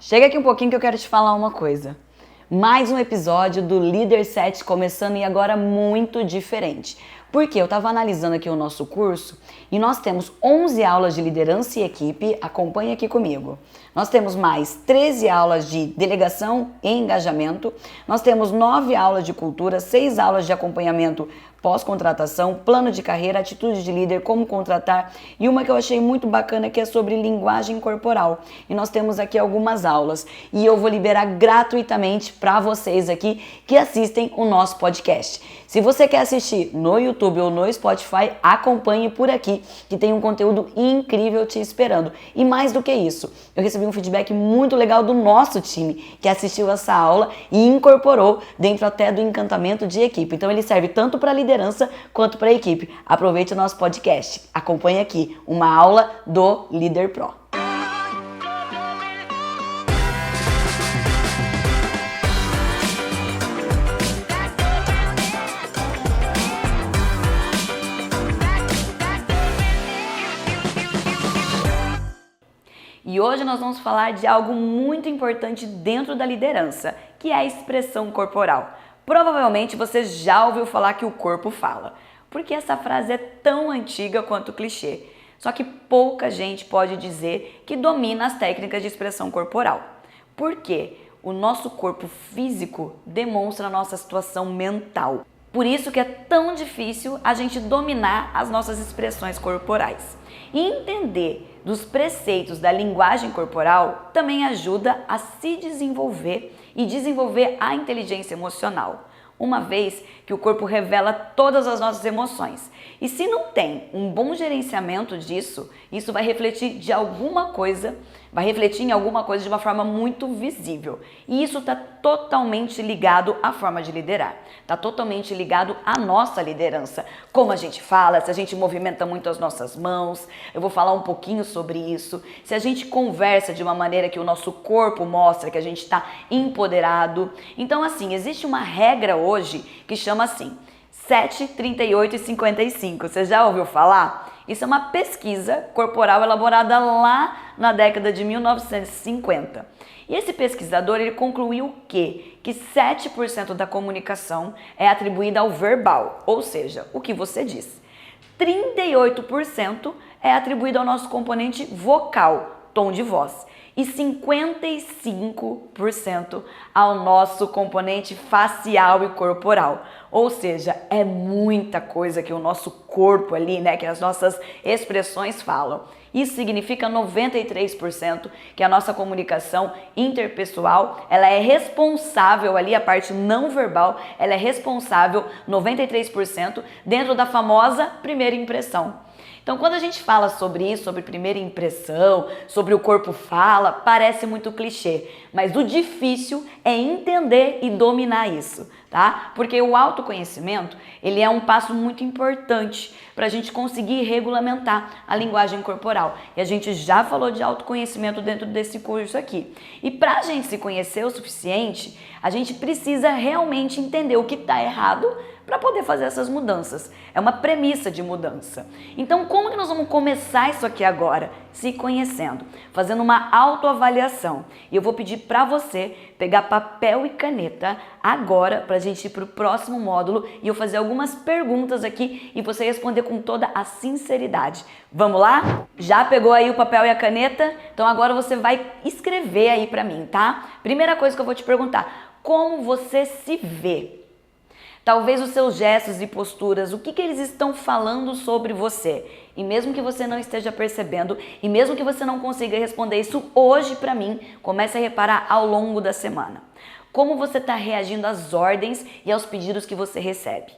Chega aqui um pouquinho que eu quero te falar uma coisa. Mais um episódio do Líder 7 começando e agora muito diferente. Porque eu estava analisando aqui o nosso curso e nós temos 11 aulas de liderança e equipe, acompanha aqui comigo. Nós temos mais 13 aulas de delegação e engajamento, nós temos 9 aulas de cultura, 6 aulas de acompanhamento pós-contratação, plano de carreira, atitude de líder, como contratar e uma que eu achei muito bacana que é sobre linguagem corporal. E nós temos aqui algumas aulas e eu vou liberar gratuitamente para vocês aqui que assistem o nosso podcast. Se você quer assistir no YouTube ou no Spotify, acompanhe por aqui que tem um conteúdo incrível te esperando. E mais do que isso, eu recebi um feedback muito legal do nosso time que assistiu essa aula e incorporou dentro até do encantamento de equipe. Então ele serve tanto para liderança quanto para a equipe. Aproveite o nosso podcast. Acompanhe aqui uma aula do Líder Pro. E hoje nós vamos falar de algo muito importante dentro da liderança, que é a expressão corporal. Provavelmente você já ouviu falar que o corpo fala, porque essa frase é tão antiga quanto o clichê. Só que pouca gente pode dizer que domina as técnicas de expressão corporal. Por quê? O nosso corpo físico demonstra a nossa situação mental. Por isso que é tão difícil a gente dominar as nossas expressões corporais. E entender dos preceitos da linguagem corporal também ajuda a se desenvolver e desenvolver a inteligência emocional, uma vez que o corpo revela todas as nossas emoções. E se não tem um bom gerenciamento disso, isso vai refletir em alguma coisa de uma forma muito visível. E isso está totalmente ligado à forma de liderar. Está totalmente ligado à nossa liderança. Como a gente fala, se a gente movimenta muito as nossas mãos, eu vou falar um pouquinho sobre isso. Se a gente conversa de uma maneira que o nosso corpo mostra que a gente está empoderado. Então, assim, existe uma regra hoje que chama assim, 7, 38 e 55. Você já ouviu falar? Isso é uma pesquisa corporal elaborada lá na década de 1950. E esse pesquisador ele concluiu o quê? Que 7% da comunicação é atribuída ao verbal, ou seja, o que você diz. 38% é atribuído ao nosso componente vocal, tom de voz. E 55% ao nosso componente facial e corporal. Ou seja, é muita coisa que o nosso corpo ali, né, que as nossas expressões falam. Isso significa 93% que a nossa comunicação interpessoal, ela é responsável ali, a parte não verbal, ela é responsável 93% dentro da famosa primeira impressão. Então, quando a gente fala sobre isso, sobre primeira impressão, sobre o corpo fala, parece muito clichê, mas o difícil é entender e dominar isso, tá? Porque o autoconhecimento, ele é um passo muito importante para a gente conseguir regulamentar a linguagem corporal. E a gente já falou de autoconhecimento dentro desse curso aqui. E para a gente se conhecer o suficiente, a gente precisa realmente entender o que está errado para poder fazer essas mudanças. É uma premissa de mudança. Então, como que nós vamos começar isso aqui agora? Se conhecendo, fazendo uma autoavaliação. E eu vou pedir para você pegar papel e caneta agora para a gente ir para o próximo módulo e eu fazer algumas perguntas aqui e você responder com toda a sinceridade. Vamos lá? Já pegou aí o papel e a caneta? Então agora você vai escrever aí para mim, tá? Primeira coisa que eu vou te perguntar, como você se vê? Talvez os seus gestos e posturas, o que eles estão falando sobre você? E mesmo que você não esteja percebendo, e mesmo que você não consiga responder isso hoje para mim, comece a reparar ao longo da semana. Como você está reagindo às ordens e aos pedidos que você recebe?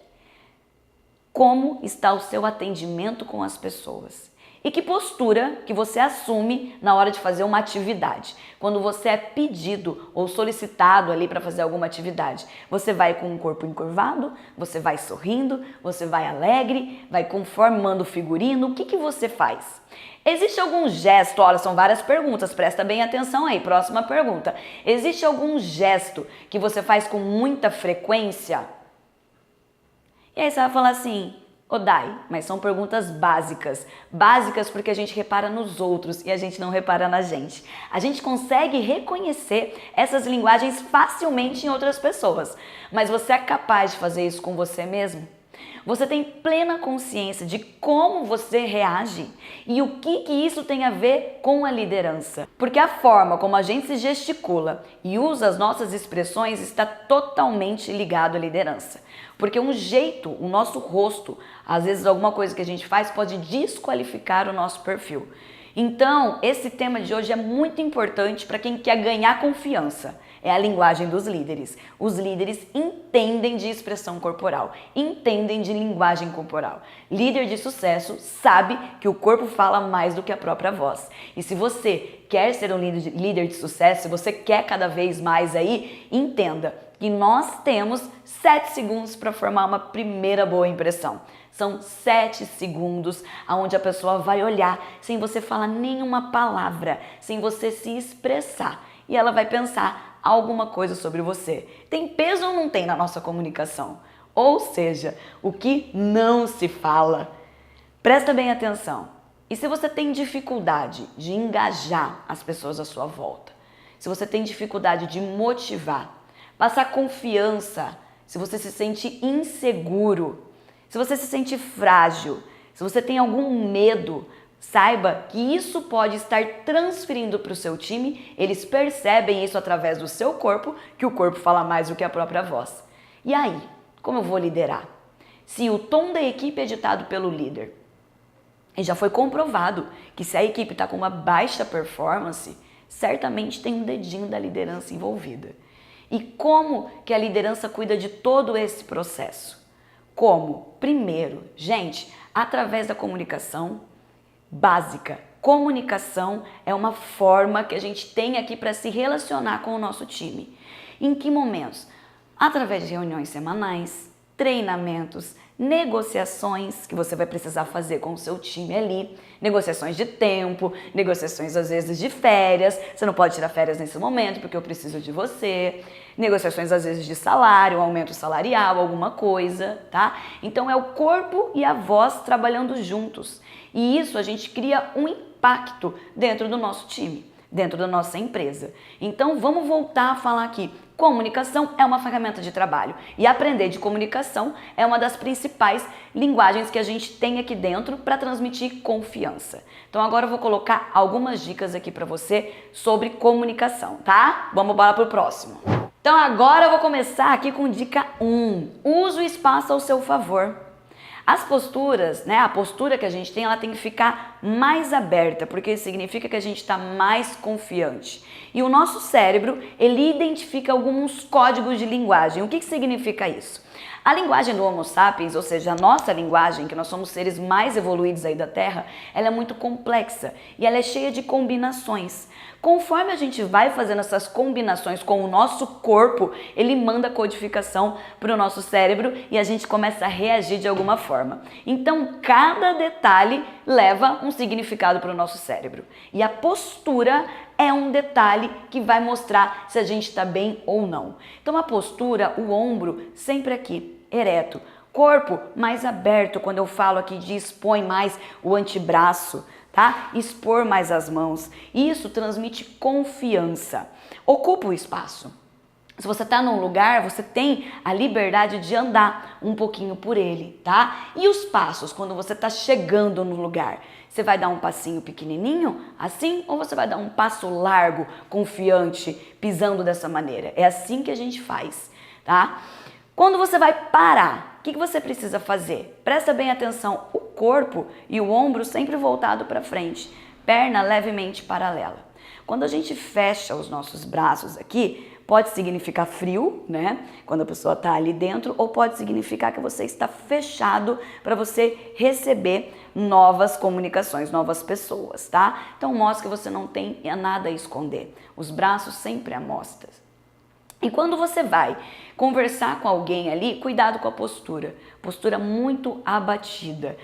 Como está o seu atendimento com as pessoas? E que postura que você assume na hora de fazer uma atividade? Quando você é pedido ou solicitado ali para fazer alguma atividade, você vai com o corpo encurvado, você vai sorrindo, você vai alegre, vai conformando o figurino, o que você faz? Existe algum gesto, olha, são várias perguntas, presta bem atenção aí, próxima pergunta. Existe algum gesto que você faz com muita frequência? E aí você vai falar assim, Dai, mas são perguntas básicas. Básicas porque a gente repara nos outros e a gente não repara na gente. A gente consegue reconhecer essas linguagens facilmente em outras pessoas, mas você é capaz de fazer isso com você mesmo? Você tem plena consciência de como você reage e o que isso tem a ver com a liderança. Porque a forma como a gente se gesticula e usa as nossas expressões está totalmente ligado à liderança. Porque um jeito, o nosso rosto, às vezes alguma coisa que a gente faz pode desqualificar o nosso perfil. Então, esse tema de hoje é muito importante para quem quer ganhar confiança. É a linguagem dos líderes. Os líderes entendem de expressão corporal, entendem de linguagem corporal. Líder de sucesso sabe que o corpo fala mais do que a própria voz. E se você quer ser um líder de sucesso, se você quer cada vez mais aí, entenda que nós temos 7 segundos para formar uma primeira boa impressão. São 7 segundos onde a pessoa vai olhar sem você falar nenhuma palavra, sem você se expressar. E ela vai pensar alguma coisa sobre você. Tem peso ou não tem na nossa comunicação? Ou seja, o que não se fala. Presta bem atenção. E se você tem dificuldade de engajar as pessoas à sua volta? Se você tem dificuldade de motivar, passar confiança, se você se sente inseguro, se você se sente frágil, se você tem algum medo, saiba que isso pode estar transferindo para o seu time, eles percebem isso através do seu corpo, que o corpo fala mais do que a própria voz. E aí, como eu vou liderar? Se o tom da equipe é ditado pelo líder, e já foi comprovado que se a equipe está com uma baixa performance, certamente tem um dedinho da liderança envolvida. E como que a liderança cuida de todo esse processo? Como? Primeiro, gente, através da comunicação básica. Comunicação é uma forma que a gente tem aqui para se relacionar com o nosso time. Em que momentos? Através de reuniões semanais, treinamentos, negociações que você vai precisar fazer com o seu time ali, negociações de tempo, negociações às vezes de férias, você não pode tirar férias nesse momento porque eu preciso de você, negociações às vezes de salário, aumento salarial, alguma coisa, tá? Então é o corpo e a voz trabalhando juntos e isso a gente cria um impacto dentro do nosso time, dentro da nossa empresa. Então vamos voltar a falar aqui. Comunicação é uma ferramenta de trabalho e aprender de comunicação é uma das principais linguagens que a gente tem aqui dentro para transmitir confiança. Então agora eu vou colocar algumas dicas aqui para você sobre comunicação, tá? Vamos embora pro próximo. Então agora eu vou começar aqui com dica 1. Use o espaço ao seu favor. As posturas, né, a postura que a gente tem, ela tem que ficar mais aberta, porque isso significa que a gente está mais confiante. E o nosso cérebro, ele identifica alguns códigos de linguagem. O que significa isso? A linguagem do Homo sapiens, ou seja, a nossa linguagem, que nós somos seres mais evoluídos aí da Terra, ela é muito complexa e ela é cheia de combinações. Conforme a gente vai fazendo essas combinações com o nosso corpo, ele manda codificação para o nosso cérebro e a gente começa a reagir de alguma forma. Então, cada detalhe leva um significado para o nosso cérebro. E a postura é um detalhe que vai mostrar se a gente está bem ou não. Então, a postura, o ombro sempre aqui, ereto. Corpo mais aberto, quando eu falo aqui de expõe mais o antebraço, tá? Expor mais as mãos. Isso transmite confiança. Ocupa o espaço. Se você está num lugar, você tem a liberdade de andar um pouquinho por ele, tá? E os passos, quando você está chegando no lugar? Você vai dar um passinho pequenininho, assim, ou você vai dar um passo largo, confiante, pisando dessa maneira? É assim que a gente faz, tá? Quando você vai parar, o que você precisa fazer? Presta bem atenção, o corpo e o ombro sempre voltado para frente, perna levemente paralela. Quando a gente fecha os nossos braços aqui, pode significar frio, né? Quando a pessoa está ali dentro, ou pode significar que você está fechado para você receber novas comunicações, novas pessoas, tá? Então mostra que você não tem nada a esconder. Os braços sempre à mostra. E quando você vai conversar com alguém ali, cuidado com a postura. Postura muito abatida.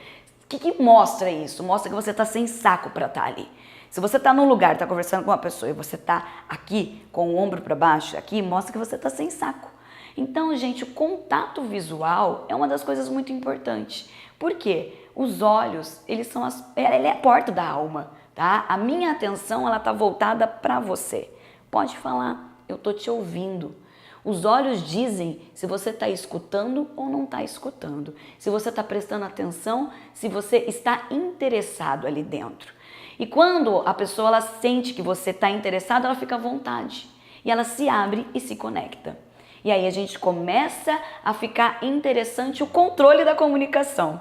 O que mostra isso? Mostra que você está sem saco para estar ali. Se você está num lugar, está conversando com uma pessoa e você está aqui com o ombro para baixo, aqui, mostra que você está sem saco. Então, gente, o contato visual é uma das coisas muito importantes. Por quê? Os olhos, ele é a porta da alma, tá? A minha atenção, ela tá voltada para você. Pode falar, eu tô te ouvindo. Os olhos dizem se você está escutando ou não está escutando, se você está prestando atenção, se você está interessado ali dentro. E quando a pessoa ela sente que você está interessado, ela fica à vontade e ela se abre e se conecta. E aí a gente começa a ficar interessante o controle da comunicação.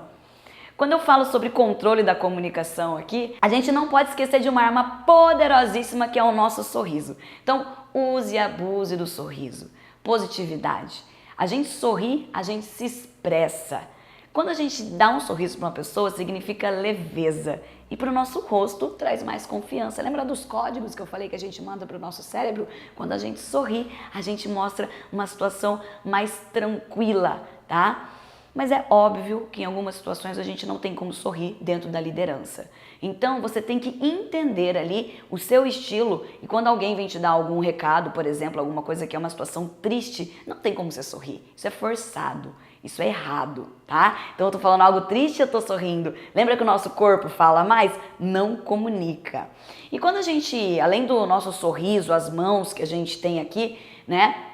Quando eu falo sobre controle da comunicação aqui, a gente não pode esquecer de uma arma poderosíssima que é o nosso sorriso. Então, use e abuse do sorriso. Positividade. A gente sorri, a gente se expressa. Quando a gente dá um sorriso para uma pessoa, significa leveza. E para o nosso rosto, traz mais confiança. Lembra dos códigos que eu falei que a gente manda para o nosso cérebro? Quando a gente sorri, a gente mostra uma situação mais tranquila, tá? Mas é óbvio que em algumas situações a gente não tem como sorrir dentro da liderança. Então você tem que entender ali o seu estilo e quando alguém vem te dar algum recado, por exemplo, alguma coisa que é uma situação triste, não tem como você sorrir. Isso é forçado, isso é errado, tá? Então eu tô falando algo triste, eu tô sorrindo. Lembra que o nosso corpo fala mais? Não comunica. E quando a gente, além do nosso sorriso, as mãos que a gente tem aqui, né?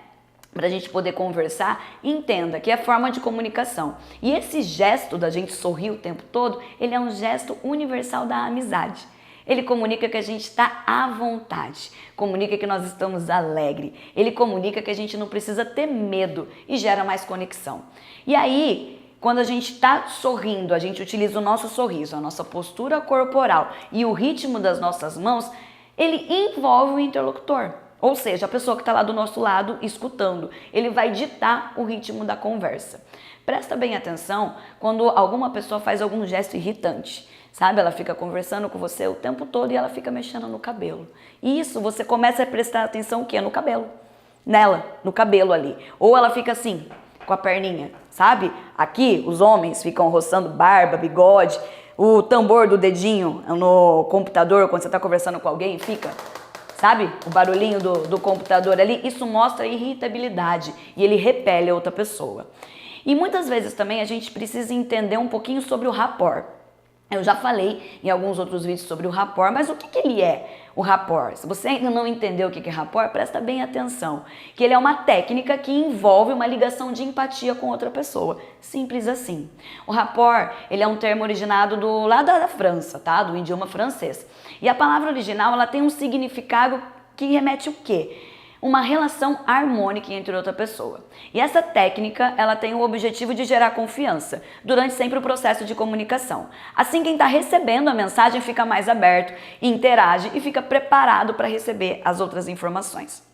Para a gente poder conversar, entenda que é forma de comunicação. E esse gesto da gente sorrir o tempo todo, ele é um gesto universal da amizade. Ele comunica que a gente está à vontade, comunica que nós estamos alegres, ele comunica que a gente não precisa ter medo e gera mais conexão. E aí, quando a gente está sorrindo, a gente utiliza o nosso sorriso, a nossa postura corporal e o ritmo das nossas mãos, ele envolve o interlocutor. Ou seja, a pessoa que está lá do nosso lado escutando, ele vai ditar o ritmo da conversa. Presta bem atenção quando alguma pessoa faz algum gesto irritante, sabe? Ela fica conversando com você o tempo todo e ela fica mexendo no cabelo. Isso, você começa a prestar atenção o quê? No cabelo. Nela, no cabelo ali. Ou ela fica assim, com a perninha, sabe? Aqui, os homens ficam roçando barba, bigode, o tambor do dedinho no computador, quando você está conversando com alguém, fica... Sabe? O barulhinho do computador ali, isso mostra irritabilidade e ele repele a outra pessoa. E muitas vezes também a gente precisa entender um pouquinho sobre o rapport. Eu já falei em alguns outros vídeos sobre o rapport, mas o que ele é, o rapport? Se você ainda não entendeu o que é rapport, presta bem atenção. Que ele é uma técnica que envolve uma ligação de empatia com outra pessoa. Simples assim. O rapport, ele é um termo originado lá da França, tá? Do idioma francês. E a palavra original, ela tem um significado que remete o quê? Uma relação harmônica entre outra pessoa. E essa técnica, ela tem o objetivo de gerar confiança durante sempre o processo de comunicação. Assim, quem está recebendo a mensagem fica mais aberto, interage e fica preparado para receber as outras informações.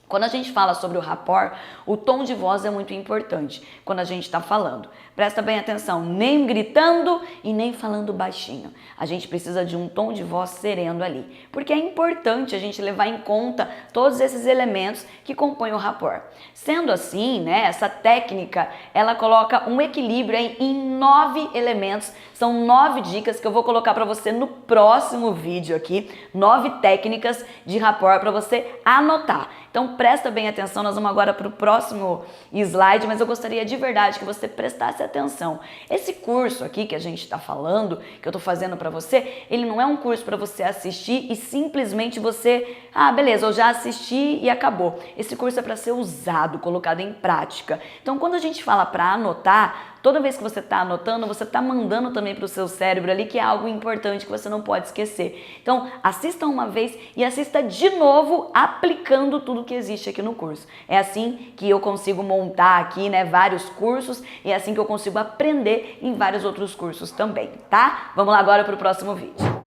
Quando a gente fala sobre o rapport, o tom de voz é muito importante quando a gente está falando. Presta bem atenção, nem gritando e nem falando baixinho. A gente precisa de um tom de voz sereno ali, porque é importante a gente levar em conta todos esses elementos que compõem o rapport. Sendo assim, né, essa técnica, ela coloca um equilíbrio em 9 elementos, são 9 dicas que eu vou colocar para você no próximo vídeo aqui, 9 técnicas de rapport para você anotar. Então presta bem atenção, nós vamos agora para o próximo slide, mas eu gostaria de verdade que você prestasse atenção. Esse curso aqui que a gente está falando, que eu estou fazendo para você, ele não é um curso para você assistir e simplesmente você, beleza, eu já assisti e acabou. Esse curso é para ser usado, colocado em prática. Então quando a gente fala para anotar, toda vez que você está anotando, você está mandando também para o seu cérebro ali que é algo importante que você não pode esquecer. Então, assista uma vez e assista de novo aplicando tudo que existe aqui no curso. É assim que eu consigo montar aqui, né, vários cursos e é assim que eu consigo aprender em vários outros cursos também, tá? Vamos lá agora para o próximo vídeo.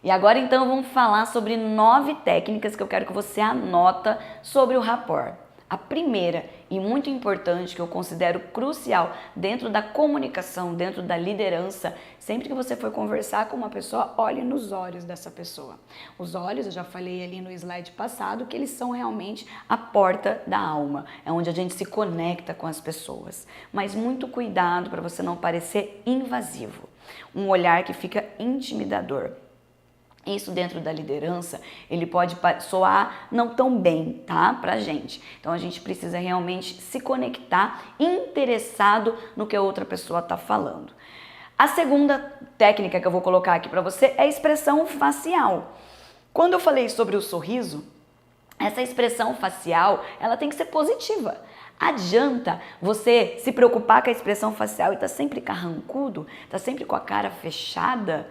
E agora então vamos falar sobre 9 técnicas que eu quero que você anota sobre o rapport. A primeira e muito importante, que eu considero crucial dentro da comunicação, dentro da liderança, sempre que você for conversar com uma pessoa, olhe nos olhos dessa pessoa. Os olhos, eu já falei ali no slide passado, que eles são realmente a porta da alma, é onde a gente se conecta com as pessoas. Mas muito cuidado para você não parecer invasivo, um olhar que fica intimidador. Isso dentro da liderança, ele pode soar não tão bem, tá? Pra gente. Então a gente precisa realmente se conectar, interessado no que a outra pessoa tá falando. A segunda técnica que eu vou colocar aqui pra você é a expressão facial. Quando eu falei sobre o sorriso, essa expressão facial, ela tem que ser positiva. Adianta você se preocupar com a expressão facial e tá sempre carrancudo, tá sempre com a cara fechada?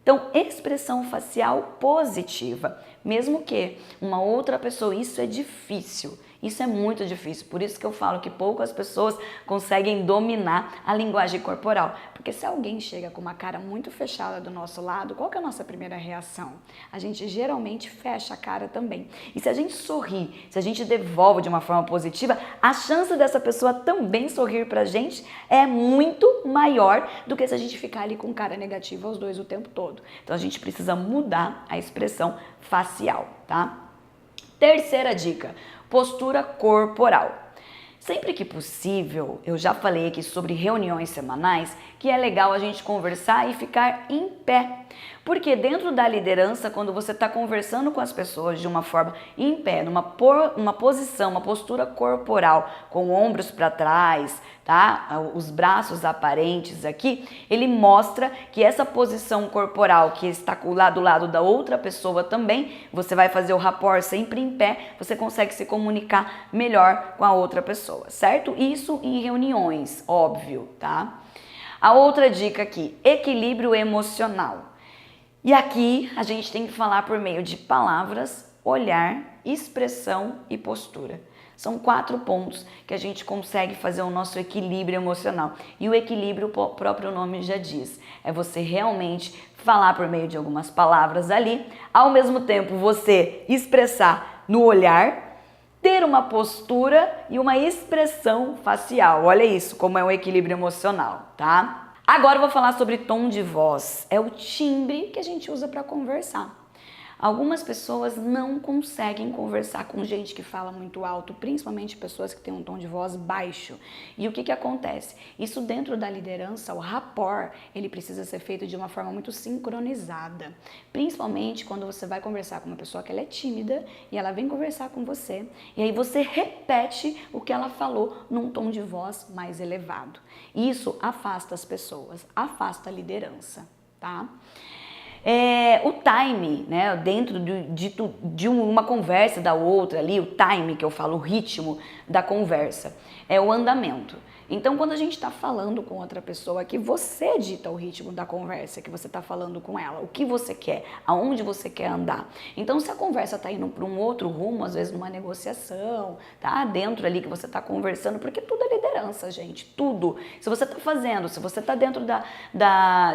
Então, expressão facial positiva, mesmo que uma outra pessoa, isso é difícil, isso é muito difícil, por isso que eu falo que poucas pessoas conseguem dominar a linguagem corporal, porque se alguém chega com uma cara muito fechada do nosso lado, qual que é a nossa primeira reação? A gente geralmente fecha a cara também, e se a gente sorrir, se a gente devolve de uma forma positiva, a chance dessa pessoa também sorrir pra gente é muito maior do que se a gente ficar ali com cara negativa aos dois o tempo todo. Então a gente precisa mudar a expressão facial, tá? Terceira dica, postura corporal. Sempre que possível, eu já falei aqui sobre reuniões semanais, que é legal a gente conversar e ficar em pé. Porque dentro da liderança, quando você está conversando com as pessoas de uma forma em pé, uma posição, uma postura corporal, com ombros para trás, tá? Os braços aparentes aqui, ele mostra que essa posição corporal que está do lado da outra pessoa também, você vai fazer o rapport sempre em pé, você consegue se comunicar melhor com a outra pessoa, certo? Isso em reuniões, óbvio, tá? A outra dica aqui, equilíbrio emocional. E aqui a gente tem que falar por meio de palavras, olhar, expressão e postura. São 4 pontos que a gente consegue fazer o nosso equilíbrio emocional. E o equilíbrio, o próprio nome já diz, é você realmente falar por meio de algumas palavras ali, ao mesmo tempo você expressar no olhar, ter uma postura e uma expressão facial. Olha isso, como é um equilíbrio emocional, tá? Agora eu vou falar sobre tom de voz. É o timbre que a gente usa para conversar. Algumas pessoas não conseguem conversar com gente que fala muito alto, principalmente pessoas que têm um tom de voz baixo. E o que acontece? Isso dentro da liderança, o rapport, ele precisa ser feito de uma forma muito sincronizada. Principalmente quando você vai conversar com uma pessoa que ela é tímida e ela vem conversar com você, e aí você repete o que ela falou num tom de voz mais elevado. Isso afasta as pessoas, afasta a liderança, tá? O time, né, dentro de uma conversa da outra ali, o time que eu falo, o ritmo da conversa, é o andamento. Então, quando a gente está falando com outra pessoa, que você dita o ritmo da conversa que você está falando com ela, o que você quer, aonde você quer andar. Então, se a conversa está indo para um outro rumo, às vezes numa negociação, tá dentro ali que você está conversando, porque tudo é liderança, gente, tudo. Se você está fazendo, se você está dentro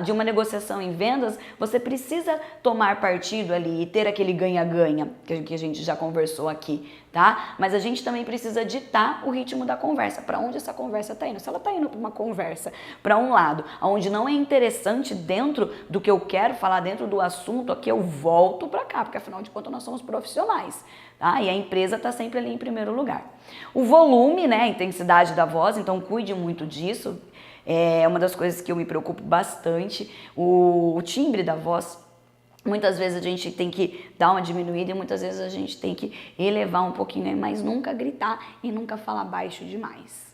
de uma negociação em vendas, você precisa tomar partido ali e ter aquele ganha-ganha que a gente já conversou aqui, tá? Mas a gente também precisa ditar o ritmo da conversa, para onde essa conversa está indo. Se ela está indo para uma conversa para um lado, onde não é interessante dentro do que eu quero falar, dentro do assunto, aqui eu volto para cá, porque afinal de contas nós somos profissionais, tá? E a empresa está sempre ali em primeiro lugar. O volume, né, a intensidade da voz, então cuide muito disso. É uma das coisas que eu me preocupo bastante. O timbre da voz, muitas vezes a gente tem que dar uma diminuída e muitas vezes a gente tem que elevar um pouquinho, mas nunca gritar e nunca falar baixo demais.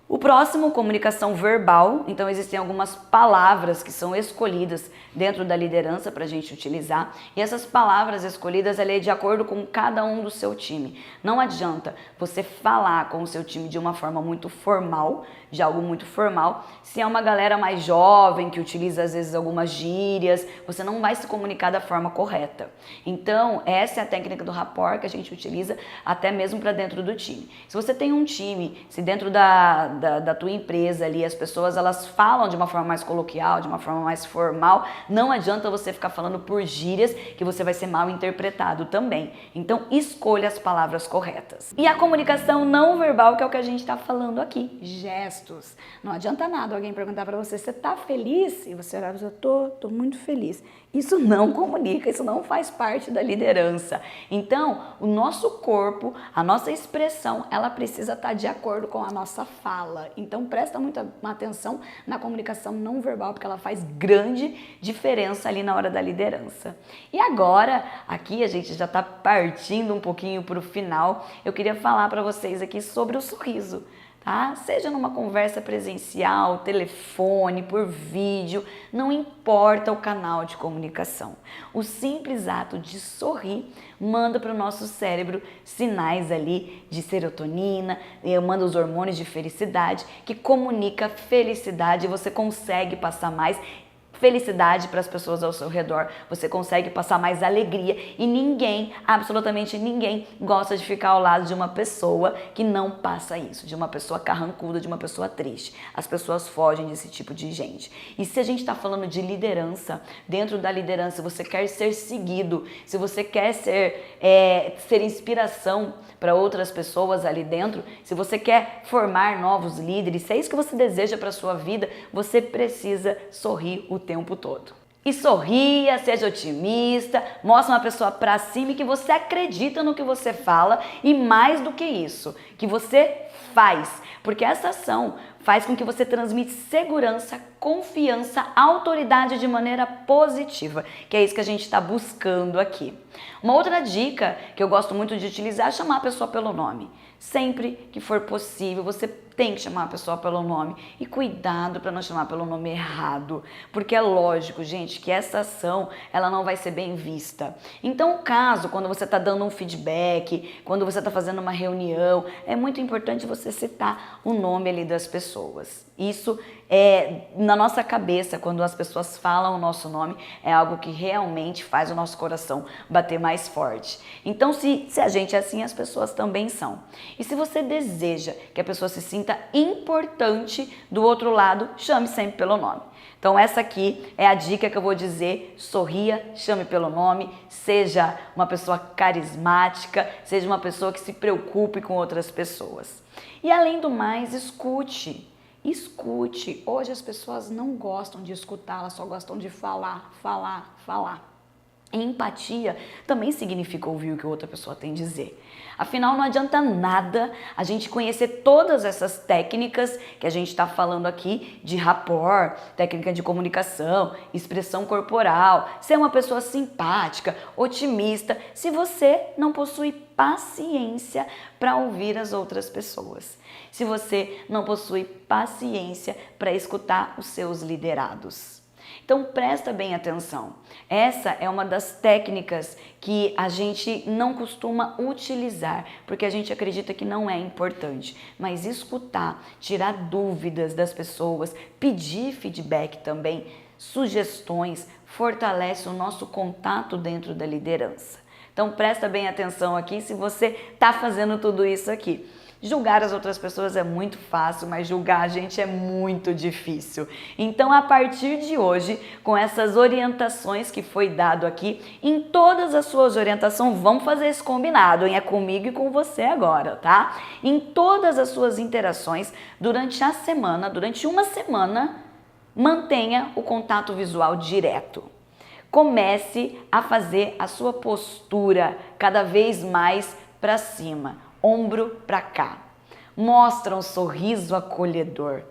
O próximo, comunicação verbal. Então existem algumas palavras que são escolhidas dentro da liderança para a gente utilizar, e essas palavras escolhidas é de acordo com cada um do seu time. Não adianta você falar com o seu time de uma forma muito formal, de algo muito formal, se é uma galera mais jovem que utiliza às vezes algumas gírias, você não vai se comunicar da forma correta. Então essa é a técnica do rapport que a gente utiliza até mesmo para dentro do time. Se você tem um time, se dentro da tua empresa ali as pessoas elas falam de uma forma mais coloquial, de uma forma mais formal, não adianta você ficar falando por gírias que você vai ser mal interpretado também. Então escolha as palavras corretas. E a comunicação não verbal, que é o que a gente está falando aqui, gestos. Não adianta nada alguém perguntar para você, você tá feliz? E você olhar, eu tô muito feliz. Isso não comunica, isso não faz parte da liderança. Então, o nosso corpo, a nossa expressão, ela precisa estar de acordo com a nossa fala. fala. Então presta muita atenção na comunicação não verbal, porque ela faz grande diferença ali na hora da liderança. E agora, aqui a gente já está partindo um pouquinho para o final, eu queria falar para vocês aqui sobre o sorriso. Tá? Seja numa conversa presencial, telefone, por vídeo, não importa o canal de comunicação. O simples ato de sorrir manda para o nosso cérebro sinais ali de serotonina, manda os hormônios de felicidade, que comunica felicidade e você consegue passar mais felicidade para as pessoas ao seu redor, você consegue passar mais alegria e ninguém, absolutamente ninguém, gosta de ficar ao lado de uma pessoa que não passa isso, de uma pessoa carrancuda, de uma pessoa triste. As pessoas fogem desse tipo de gente. E se a gente está falando de liderança, dentro da liderança você quer ser seguido, se você quer ser inspiração para outras pessoas ali dentro, se você quer formar novos líderes, se é isso que você deseja para a sua vida, você precisa sorrir o tempo todo. E sorria, seja otimista, mostre uma pessoa para cima e que você acredita no que você fala e mais do que isso, que você faz, porque essa ação faz com que você transmita segurança, confiança, autoridade de maneira positiva, que é isso que a gente está buscando aqui. Uma outra dica que eu gosto muito de utilizar é chamar a pessoa pelo nome. Sempre que for possível, você tem que chamar a pessoa pelo nome. E cuidado para não chamar pelo nome errado, porque é lógico, gente, que essa ação ela não vai ser bem vista. Então, caso, quando você está dando um feedback, quando você está fazendo uma reunião, é muito importante você citar o nome ali das pessoas. Isso é na nossa cabeça, quando as pessoas falam o nosso nome, é algo que realmente faz o nosso coração bater mais forte. Então, se a gente é assim, as pessoas também são. E se você deseja que a pessoa se sinta importante do outro lado, chame sempre pelo nome. Então essa aqui é a dica que eu vou dizer: sorria, chame pelo nome, seja uma pessoa carismática, seja uma pessoa que se preocupe com outras pessoas. E além do mais, escute. Escute. Hoje as pessoas não gostam de escutar, elas só gostam de falar. Empatia também significa ouvir o que a outra pessoa tem a dizer. Afinal, não adianta nada a gente conhecer todas essas técnicas que a gente está falando aqui de rapport, técnica de comunicação, expressão corporal, ser uma pessoa simpática, otimista, se você não possui paciência para ouvir as outras pessoas. Se você não possui paciência para escutar os seus liderados. Então presta bem atenção, essa é uma das técnicas que a gente não costuma utilizar, porque a gente acredita que não é importante, mas escutar, tirar dúvidas das pessoas, pedir feedback também, sugestões, fortalece o nosso contato dentro da liderança. Então presta bem atenção aqui se você está fazendo tudo isso aqui. Julgar as outras pessoas é muito fácil, mas julgar a gente é muito difícil. Então, a partir de hoje, com essas orientações que foi dado aqui, em todas as suas orientações, vamos fazer esse combinado, hein? É comigo e com você agora, tá? Em todas as suas interações, durante a semana, durante uma semana, mantenha o contato visual direto. Comece a fazer a sua postura cada vez mais para cima. Ombro para cá. Mostra um sorriso acolhedor.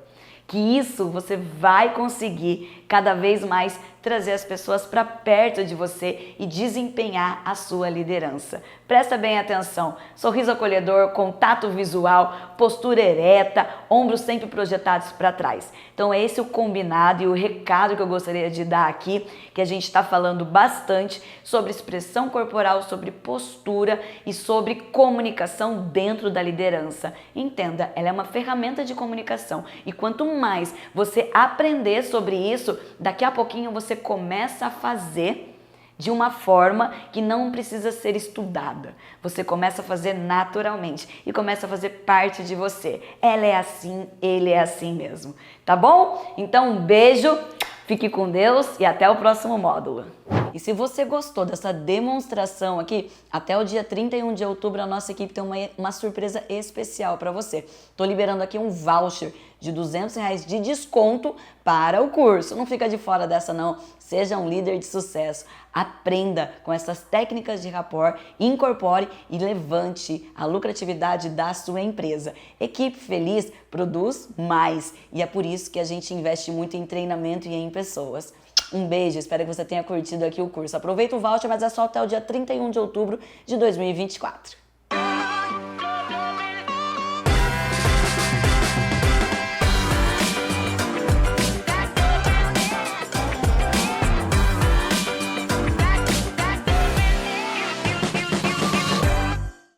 Que isso você vai conseguir cada vez mais trazer as pessoas para perto de você e desempenhar a sua liderança. Presta bem atenção, sorriso acolhedor, contato visual, postura ereta, ombros sempre projetados para trás. Então é esse o combinado e o recado que eu gostaria de dar aqui, que a gente está falando bastante sobre expressão corporal, sobre postura e sobre comunicação dentro da liderança. Entenda, ela é uma ferramenta de comunicação e quanto mais você aprender sobre isso, daqui a pouquinho você começa a fazer de uma forma que não precisa ser estudada. Você começa a fazer naturalmente e começa a fazer parte de você. Ela é assim, ele é assim mesmo. Tá bom? Então um beijo, fique com Deus e até o próximo módulo. E se você gostou dessa demonstração aqui, até o dia 31 de outubro a nossa equipe tem uma surpresa especial para você. Tô liberando aqui um voucher de R$200 de desconto para o curso. Não fica de fora dessa não, seja um líder de sucesso. Aprenda com essas técnicas de rapport, incorpore e levante a lucratividade da sua empresa. Equipe feliz produz mais e é por isso que a gente investe muito em treinamento e em pessoas. Um beijo, espero que você tenha curtido aqui o curso. Aproveita o voucher, mas é só até o dia 31 de outubro de 2024.